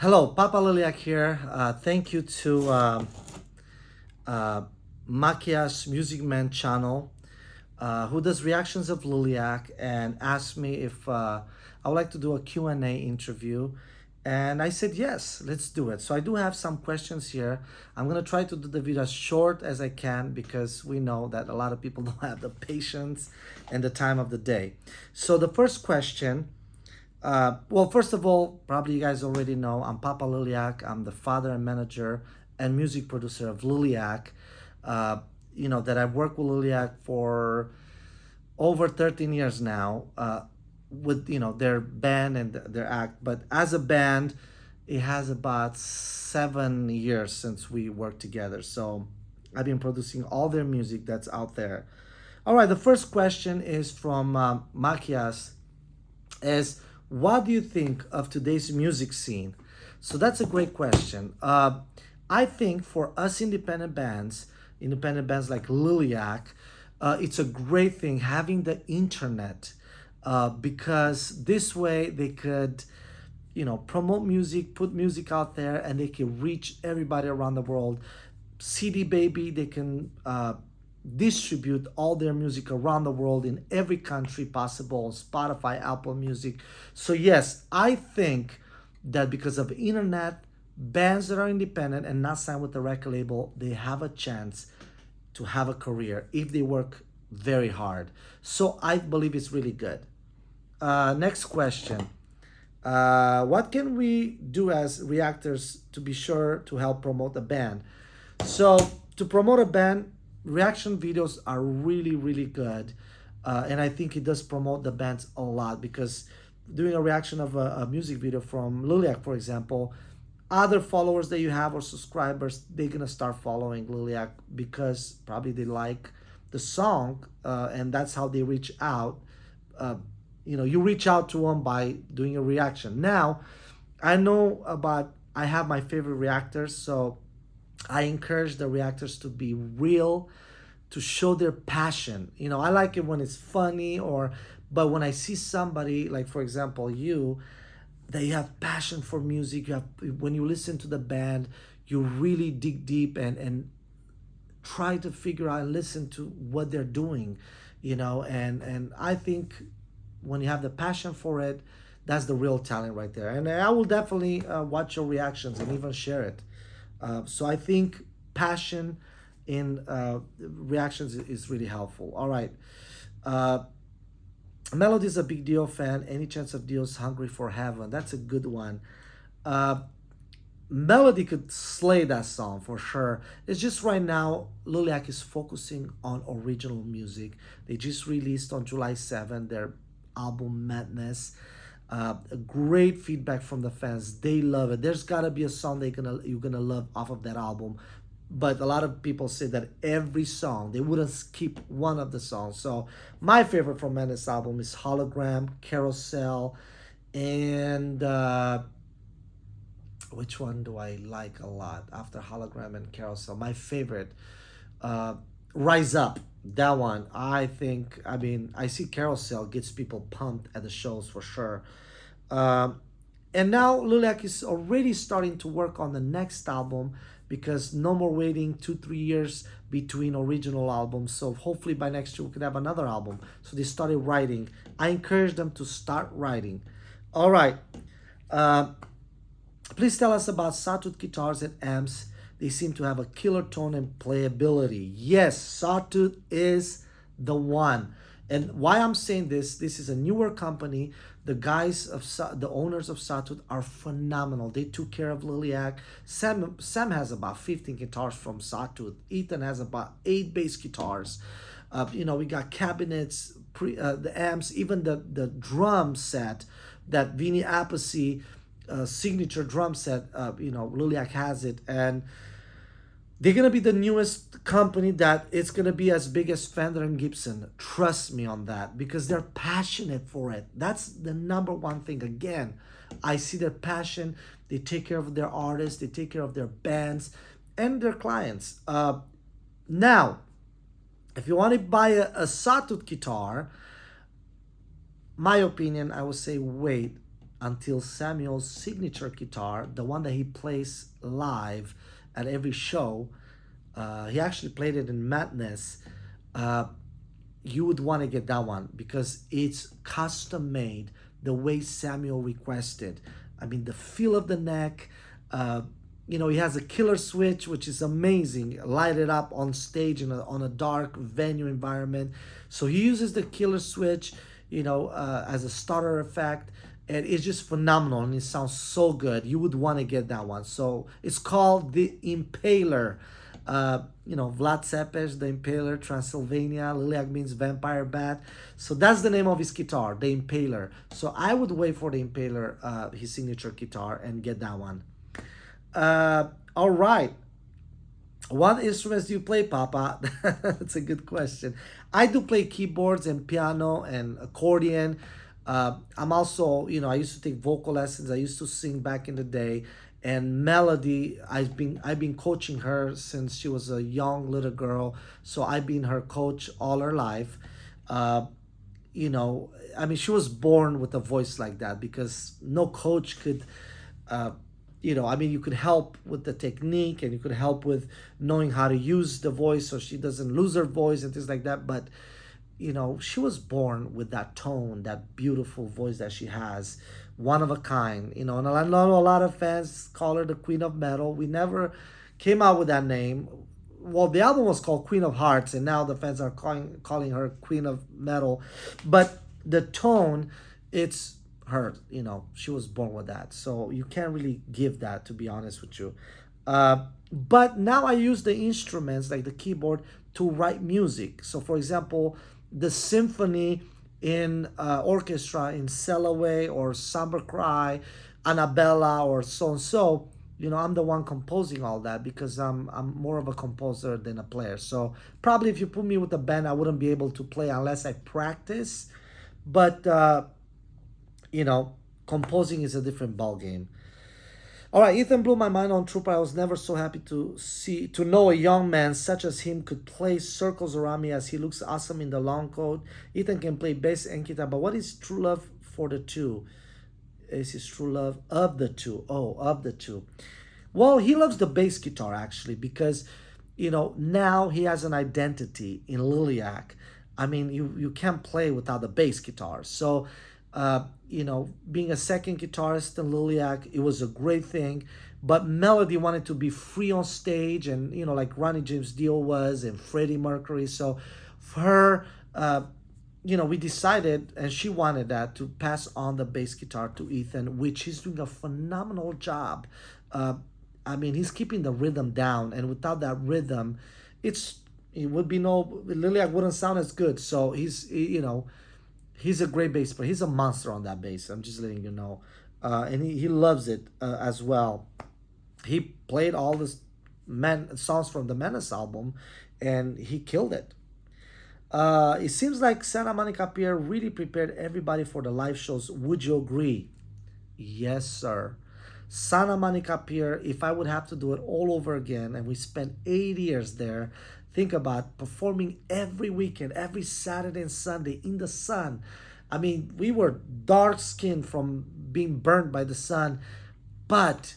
Hello, Papa Liliac here. Thank you to Makia's Music Man channel, who does reactions of Liliac and asked me if I would like to do a Q&A interview. And I said, yes, let's do it. So I do have some questions here. I'm going to try to do the video as short as I can because we know that a lot of people don't have the patience and the time of the day. So the first question, well, first of all, probably you guys already know, I'm Papa Liliac. I'm the father and manager and music producer of Liliac. That I've worked with Liliac for over 13 years now, with, their band and their act. But as a band, it has about 7 years since we worked together. So I've been producing all their music that's out there. All right, the first question is from Makias, is what do you think of today's music scene? So that's a great question. I think for us independent bands like Liliac, it's a great thing having the internet, because this way they could, promote music, put music out there, and they can reach everybody around the world. CD Baby, they can distribute all their music around the world in every country possible, Spotify, Apple Music. So yes, I think that because of the internet, bands that are independent and not signed with the record label, they have a chance to have a career if they work very hard. So I believe it's really good. Next question. What can we do as reactors to be sure to help promote a band? So to promote a band, reaction videos are really, really good. And I think it does promote the bands a lot, because doing a reaction of a music video from Liliac, for example, other followers that you have or subscribers, they're gonna start following Liliac because probably they like the song, and that's how they reach out. You reach out to them by doing a reaction. Now, I have my favorite reactors, so I encourage the reactors to be real, to show their passion. I like it when it's funny, but when I see somebody like, for example, that you have passion for music, when you listen to the band, you really dig deep and try to figure out and listen to what they're doing, and I think when you have the passion for it, that's the real talent right there. And I will definitely watch your reactions and even share it. So I think passion in reactions is really helpful. All right. Melody's a big deal fan. Any chance of Dio's Hungry for Heaven? That's a good one. Melody could slay that song for sure. It's just right now, Liliac is focusing on original music. They just released on July 7th their album Madness. Great feedback from the fans. They love it. There's gotta be a song you're gonna love off of that album. But a lot of people say that every song, they wouldn't skip one of the songs. So my favorite from Madness album is Hologram, Carousel, and which one do I like a lot after Hologram and Carousel? My favorite, Rise Up. That one, I see Carousel gets people pumped at the shows for sure. And now Liliac is already starting to work on the next album, because no more waiting 2-3 years between original albums. So hopefully by next year we could have another album. So they started writing. I encourage them to start writing. All right. Please tell us about Sawtooth guitars and amps. They seem to have a killer tone and playability. Yes, Sawtooth is the one. And why I'm saying this is a newer company. The the owners of Sawtooth are phenomenal. They took care of Liliac. Sam has about 15 guitars from Sawtooth. Ethan has about 8 bass guitars. We got cabinets, the amps, even the drum set, that Vinny Appice signature drum set. Liliac has it, and they're gonna be the newest company that it's gonna be as big as Fender and Gibson. Trust me on that, because they're passionate for it. That's the number one thing. Again, I see their passion. They take care of their artists. They take care of their bands and their clients. Now, if you want to buy a Sawtooth guitar, my opinion, I would say wait until Samuel's signature guitar, the one that he plays live at every show. He actually played it in Madness. Uh, you would want to get that one because it's custom made the way Samuel requested. I mean, the feel of the neck. Uh, he has a killer switch, which is amazing, lighted up on stage on a dark venue environment. So he uses the killer switch, as a starter effect. And it's just phenomenal and it sounds so good. You would want to get that one. So it's called the Impaler. Vlad Tepes, the Impaler, Transylvania. Liliac means vampire bat. So that's the name of his guitar, the Impaler. So I would wait for the Impaler, his signature guitar, and get that one. All right. What instruments do you play, Papa? That's a good question. I do play keyboards and piano and accordion. I'm also, I used to take vocal lessons. I used to sing back in the day. And Melody, I've been coaching her since she was a young little girl. So I've been her coach all her life. She was born with a voice like that because no coach could, you could help with the technique and you could help with knowing how to use the voice so she doesn't lose her voice and things like that. But, she was born with that tone, that beautiful voice that she has, one of a kind, and I know a lot of fans call her the Queen of Metal. We never came out with that name. Well, the album was called Queen of Hearts, and now the fans are calling her Queen of Metal. But the tone, it's her, she was born with that. So you can't really give that, to be honest with you. But now I use the instruments, like the keyboard, to write music. So, for example, the symphony in orchestra in Sail Away or Summer Cry, Annabella or so. I'm the one composing all that because I'm more of a composer than a player. So probably if you put me with a band, I wouldn't be able to play unless I practice. But composing is a different ball game. All right, Ethan blew my mind on Trooper. I was never so happy to know a young man such as him could play circles around me as he looks awesome in the long coat. Ethan can play bass and guitar, but what is true love for the two? Is his true love of the two? Oh, of the two. Well, he loves the bass guitar actually because, now he has an identity in Liliac. I mean, you can't play without the bass guitar. So, being a second guitarist in Liliac, it was a great thing. But Melody wanted to be free on stage and, like Ronnie James Dio was and Freddie Mercury. So for her, we decided, and she wanted that, to pass on the bass guitar to Ethan, which he's doing a phenomenal job. He's keeping the rhythm down. And without that rhythm, Liliac wouldn't sound as good. So he's a great bass player. He's a monster on that bass. I'm just letting you know. And he loves it as well. He played all the songs from the Menace album, and he killed it. It seems like Santa Monica Pier really prepared everybody for the live shows. Would you agree? Yes, sir. Santa Monica Pier, if I would have to do it all over again, and we spent 8 years there, think about performing every weekend, every Saturday and Sunday in the sun. I mean, we were dark skinned from being burned by the sun, but,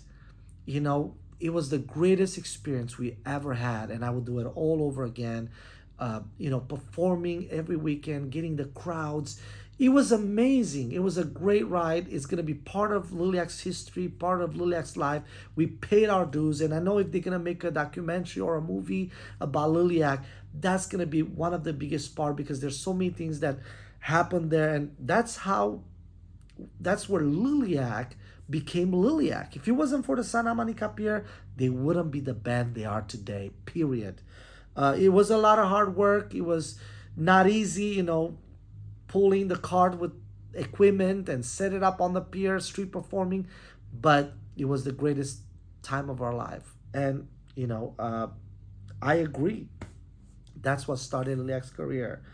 it was the greatest experience we ever had, and I would do it all over again. Performing every weekend, getting the crowds. It was amazing. It was a great ride. It's going to be part of Liliac's history, part of Liliac's life. We paid our dues. And I know if they're going to make a documentary or a movie about Liliac, that's going to be one of the biggest part because there's so many things that happened there. And that's where Liliac became Liliac. If it wasn't for the Santa Monica Pier, they wouldn't be the band they are today, period. It was a lot of hard work. It was not easy, pulling the cart with equipment and set it up on the pier, street performing, but it was the greatest time of our life. And, I agree. That's what started Liliac's career.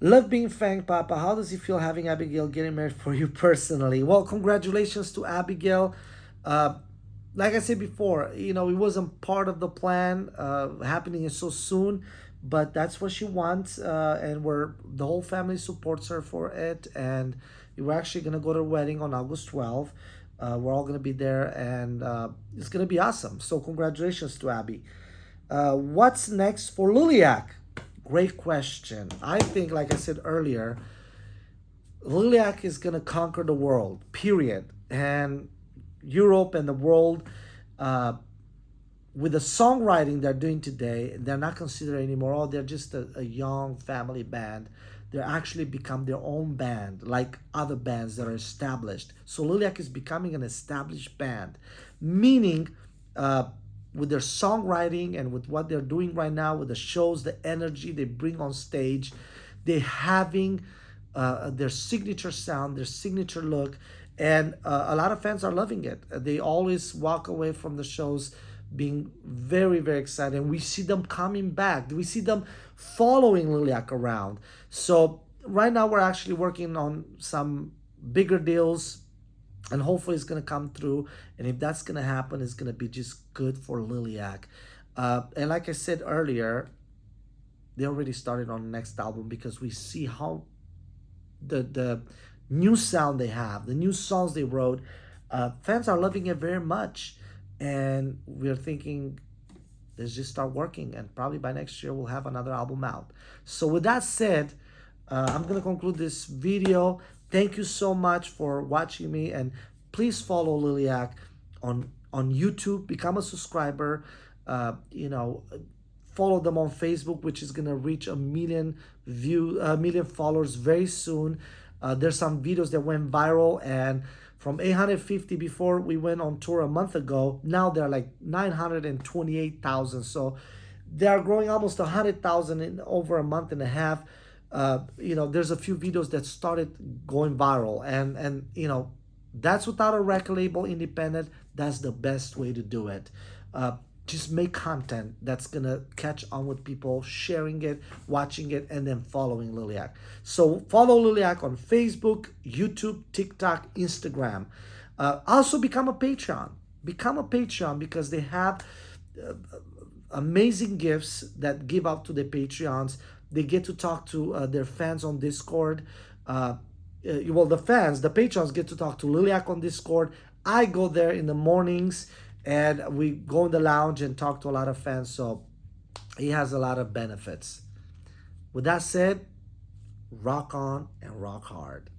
Love being Fang, Papa. How does it feel having Abigail getting married for you personally? Well, congratulations to Abigail. Like I said before, it wasn't part of the plan happening so soon, but that's what she wants, and the whole family supports her for it, and We're actually gonna go to the wedding on August 12th. We're all gonna be there, and it's gonna be awesome. So congratulations to Abby. What's next for Liliac? Great question. I think, like I said earlier, Liliac is gonna conquer the world. Period. And Europe and the world. With the songwriting they're doing today, they're not considered anymore, oh, they're just a young family band. They're actually become their own band, like other bands that are established. So Liliac is becoming an established band, meaning with their songwriting and with what they're doing right now, with the shows, the energy they bring on stage, they having their signature sound, their signature look, and a lot of fans are loving it. They always walk away from the shows being very, very excited. And we see them coming back. We see them following Liliac around. So right now we're actually working on some bigger deals, and hopefully it's going to come through. And if that's going to happen, it's going to be just good for Liliac. And like I said earlier, they already started on the next album, because we see how the new sound they have, the new songs they wrote, fans are loving it very much. And we're thinking, let's just start working, and probably by next year we'll have another album out. So with that said, I'm gonna conclude this video. Thank you so much for watching me, and please follow Liliac on YouTube. Become a subscriber. Follow them on Facebook, which is gonna reach a million followers very soon. There's some videos that went viral, and from 850 before we went on tour a month ago, now they're like 928,000. So they are growing almost 100,000 in over a month and a half. There's a few videos that started going viral, and that's without a record label, independent. That's the best way to do it. Just make content that's gonna catch on with people, sharing it, watching it, and then following Liliac. So follow Liliac on Facebook, YouTube, TikTok, Instagram. Also become a Patreon. Become a Patreon, because they have amazing gifts that give out to the Patreons. They get to talk to their fans on Discord. The Patrons get to talk to Liliac on Discord. I go there in the mornings, and we go in the lounge and talk to a lot of fans. So he has a lot of benefits. With that said, rock on and rock hard.